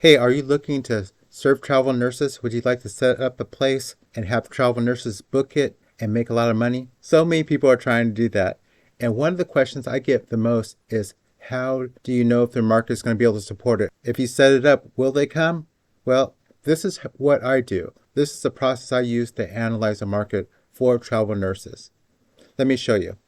Hey, are you looking to serve travel nurses? Would you like to set up a place and have travel nurses book it and make a lot of money? So many people are trying to do that. And one of the questions I get the most is, how do you know if the market is going to be able to support it? If you set it up, will they come? Well, this is what I do. This is the process I use to analyze the market for travel nurses. Let me show you.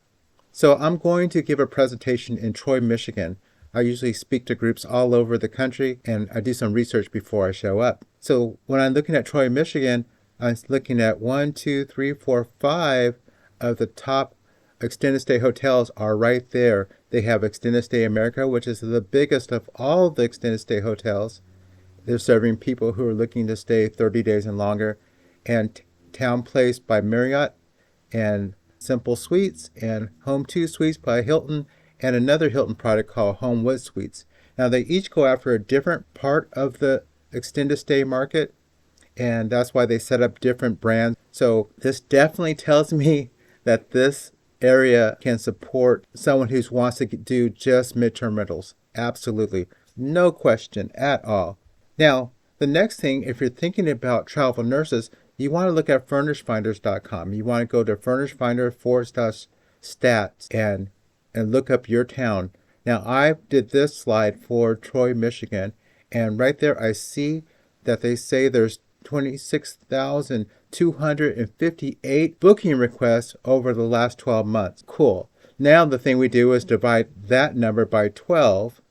So I'm going to give a presentation in Troy, Michigan. I usually speak to groups all over the country, and I do some research before I show up. So when I'm looking at Troy, Michigan, I'm looking at 1, 2, 3, 4, 5 of the top extended stay hotels are right there. They have Extended Stay America, which is the biggest of all the extended stay hotels. They're serving people who are looking to stay 30 days and longer. And Town Place by Marriott, and Simple Suites, and Home 2 Suites by Hilton, and another Hilton product called Homewood Suites. Now they each go after a different part of the extended stay market, and that's why they set up different brands. So this definitely tells me that this area can support someone who wants to do just midterm rentals. Absolutely. No question at all. Now, the next thing, if you're thinking about travel nurses, you want to look at FurnishedFinders.com. You want to go to FurnishedFinder/stats and look up your town. Now, I did this slide for Troy, Michigan, and right there I see that they say there's 26,258 booking requests over the last 12 months. Cool. Now the thing we do is divide that number by 12,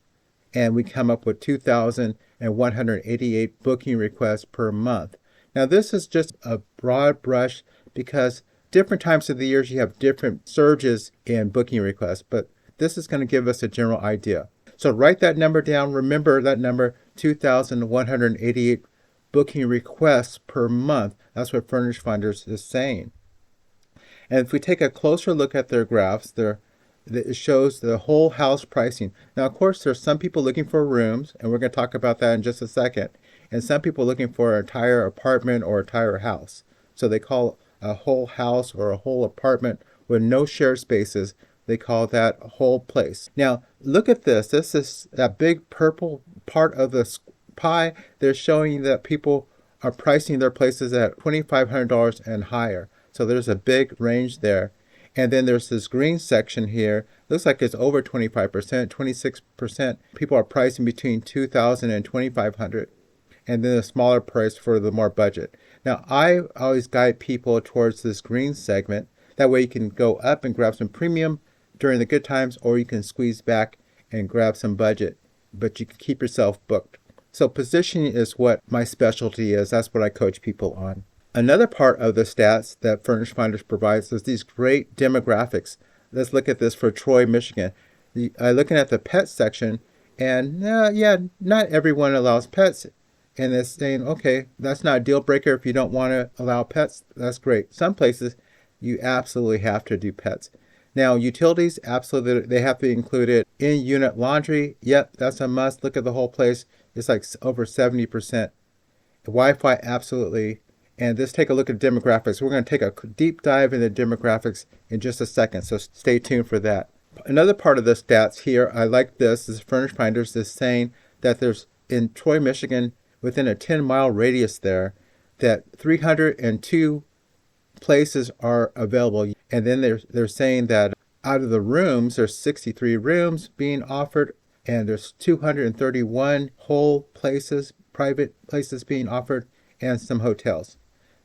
and we come up with 2,188 booking requests per month. Now this is just a broad brush because different times of the years you have different surges in booking requests, but this is going to give us a general idea. So write that number down. Remember that number, 2,188 booking requests per month. That's what Furnished Finders is saying. And if we take a closer look at their graphs, it shows the whole house pricing. Now, of course, there's some people looking for rooms, and we're going to talk about that in just a second, and some people looking for an entire apartment or entire house. So they call a whole house or a whole apartment with no shared spaces, they call that a whole place. Now, look at this. This is that big purple part of the pie. They're showing that people are pricing their places at $2,500 and higher. So there's a big range there. And then there's this green section here. Looks like it's over 25%, 26%. People are pricing between $2,000 and $2,500. And then a smaller price for the more budget. Now, I always guide people towards this green segment. That way you can go up and grab some premium during the good times, or you can squeeze back and grab some budget, but you can keep yourself booked. So positioning is what my specialty is. That's what I coach people on. Another part of the stats that Furnished Finders provides is these great demographics. Let's look at this for Troy, Michigan. Looking at the pet section, and not everyone allows pets. And it's saying, okay, that's not a deal breaker if you don't want to allow pets. That's great. Some places you absolutely have to do pets. Now, utilities, absolutely, they have to be included. In-unit laundry, yep, that's a must. Look at the whole place. It's like over 70%. Wi-Fi, absolutely. And let's take a look at demographics. We're going to take a deep dive into demographics in just a second, so stay tuned for that. Another part of the stats here, I like this, is Furnished Finders is saying that there's, in Troy, Michigan, within a 10-mile radius there, that 302 places are available. And then they're saying that out of the rooms, there's 63 rooms being offered, and there's 231 whole places, private places being offered, and some hotels.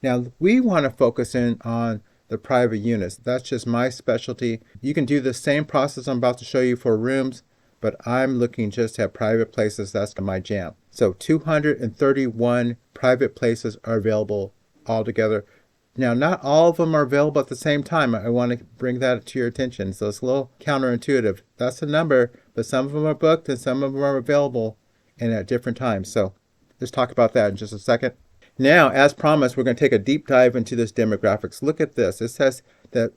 Now, we want to focus in on the private units. That's just my specialty. You can do the same process I'm about to show you for rooms, but I'm looking just at private places. That's my jam. So 231 private places are available altogether. Now, not all of them are available at the same time. I want to bring that to your attention. So it's a little counterintuitive. That's the number, but some of them are booked and some of them are available and at different times. So let's talk about that in just a second. Now, as promised, we're going to take a deep dive into this demographics. Look at this. It says that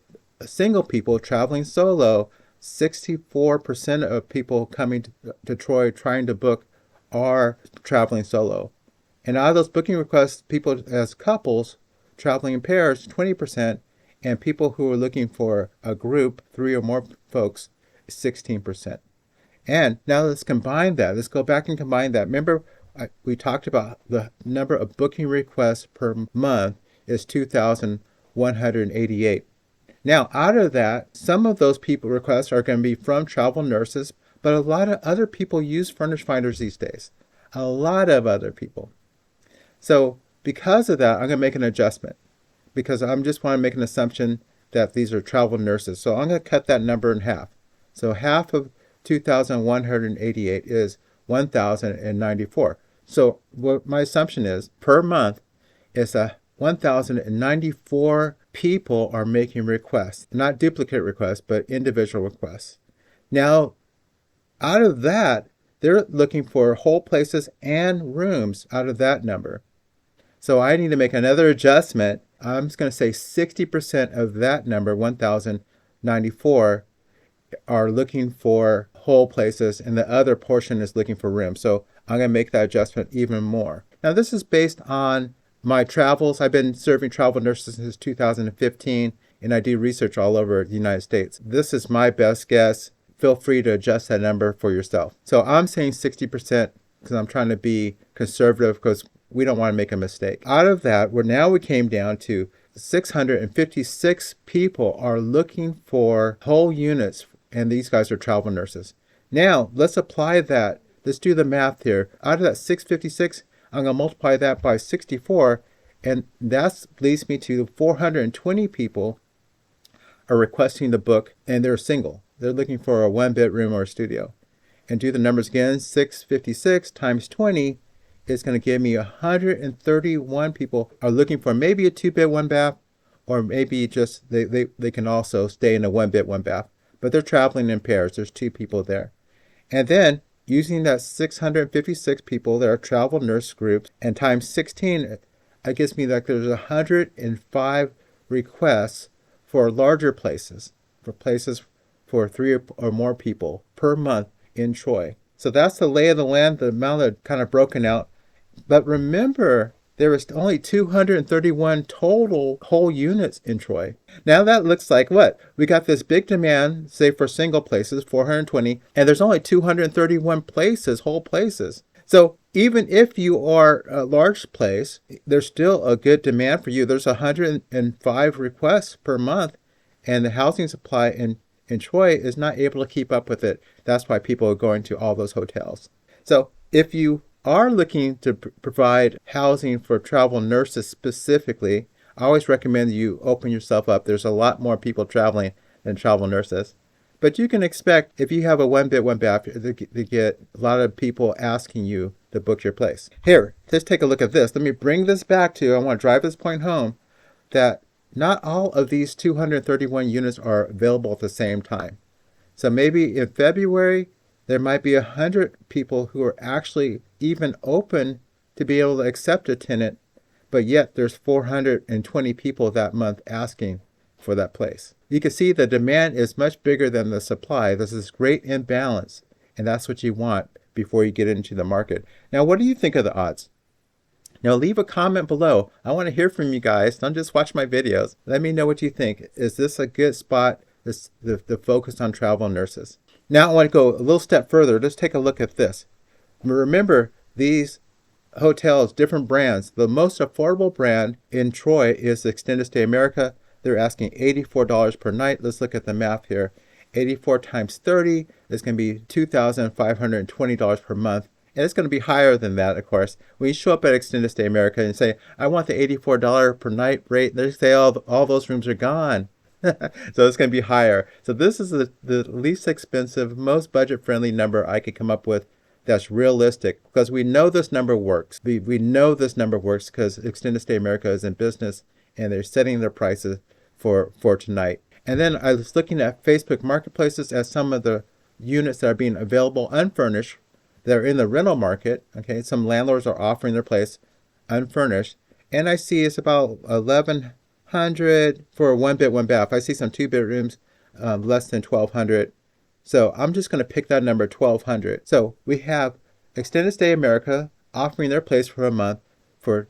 single people traveling solo, 64% of people coming to Troy trying to book are traveling solo. And out of those booking requests, people as couples traveling in pairs, 20%, and people who are looking for a group, 3 or more folks, 16%. And now let's combine that. Let's go back and combine that. Remember, we talked about the number of booking requests per month is 2,188. Now, out of that, some of those people requests are going to be from travel nurses, but a lot of other people use Furnish Finders these days. A lot of other people. So because of that, I'm going to make an adjustment because I just want to make an assumption that these are travel nurses. So I'm going to cut that number in half. So half of 2,188 is 1,094. So what my assumption is per month is 1,094 people are making requests, not duplicate requests, but individual requests. Now, out of that, they're looking for whole places and rooms out of that number. So I need to make another adjustment. I'm just going to say 60% of that number, 1,094, are looking for whole places, and the other portion is looking for rooms. So I'm going to make that adjustment even more. Now, this is based on my travels. I've been serving travel nurses since 2015, and I do research all over the United States. This is my best guess. Feel free to adjust that number for yourself. So I'm saying 60% because I'm trying to be conservative because we don't want to make a mistake. Out of that, we came down to 656 people are looking for whole units, and these guys are travel nurses. Now, let's apply that. Let's do the math here. Out of that 656, I'm going to multiply that by 64, and that leads me to 420 people are requesting the book, and they're single. They're looking for a one-bedroom or a studio. And do the numbers again. 656 times 20 is going to give me 131 people are looking for maybe a two-bed, one-bath, or maybe just they can also stay in a one-bed, one-bath. But they're traveling in pairs. There's two people there. And then using that 656 people that are travel nurse groups and times 16, it gives me that there's 105 requests for larger places, for places for 3 or more people per month in Troy. So that's the lay of the land, the amount that kind of broken out. But remember, there was only 231 total whole units in Troy. Now that looks like what? We got this big demand, say for single places, 420, and there's only 231 places, whole places. So even if you are a large place, there's still a good demand for you. There's 105 requests per month, and the housing supply in Troy is not able to keep up with it. That's why people are going to all those hotels. So if you are looking to provide housing for travel nurses specifically, I always recommend you open yourself up. There's a lot more people traveling than travel nurses. But you can expect, if you have a one-bed, one-bath, to get a lot of people asking you to book your place. Here, let's take a look at this. Let me bring this back to, I want to drive this point home, that not all of these 231 units are available at the same time. So maybe in February, there might be 100 people who are actually even open to be able to accept a tenant, but yet there's 420 people that month asking for that place. You can see the demand is much bigger than the supply. There's this great imbalance, and that's what you want before you get into the market. Now, what do you think of the odds? Now, leave a comment below. I want to hear from you guys. Don't just watch my videos. Let me know what you think. Is this a good spot, the focus on travel nurses? Now, I want to go a little step further. Let's take a look at this. Remember, these hotels, different brands. The most affordable brand in Troy is Extended Stay America. They're asking $84 per night. Let's look at the math here. 84 times 30 is going to be $2,520 per month. And it's going to be higher than that, of course. When you show up at Extended Stay America and say, I want the $84 per night rate, they say all those rooms are gone. So it's going to be higher. So this is the least expensive, most budget-friendly number I could come up with that's realistic, because we know this number works. We know this number works because Extended Stay America is in business and they're setting their prices for tonight. And then I was looking at Facebook Marketplaces at some of the units that are being available unfurnished. They're in the rental market. Okay, some landlords are offering their place unfurnished, and I see it's about 1,100 for a one-bed, one-bath. I see some two-bedrooms less than 1,200. So I'm just going to pick that number, 1,200. So we have Extended Stay America offering their place for a month for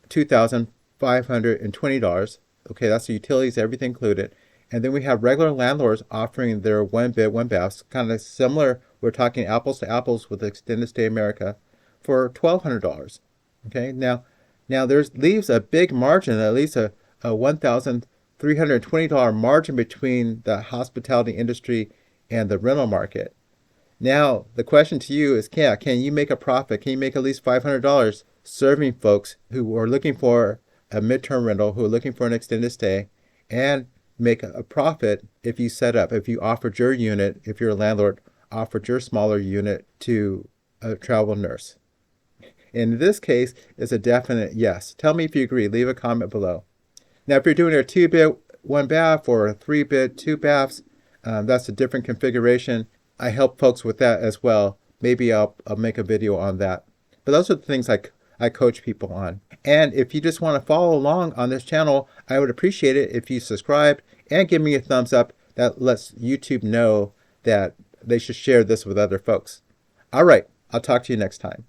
$2,520. Okay, that's the utilities, everything included. And then we have regular landlords offering their one-bed, one-baths, kind of similar. We're talking apples to apples with Extended Stay America for $1,200. Okay, now there's leaves a big margin, at least a $1,320 margin between the hospitality industry and the rental market. Now, the question to you is, can you make a profit? Can you make at least $500 serving folks who are looking for a midterm rental, who are looking for an extended stay, and make a profit if you offered your unit, if your landlord offered your smaller unit to a travel nurse? In this case, it's a definite yes. Tell me if you agree. Leave a comment below. Now, if you're doing a 2-bed, 1 bath, or a 3-bed, 2 baths, that's a different configuration. I help folks with that as well. Maybe I'll make a video on that. But those are the things I coach people on. And if you just want to follow along on this channel, I would appreciate it if you subscribe and give me a thumbs up. That lets YouTube know that they should share this with other folks. All right, I'll talk to you next time.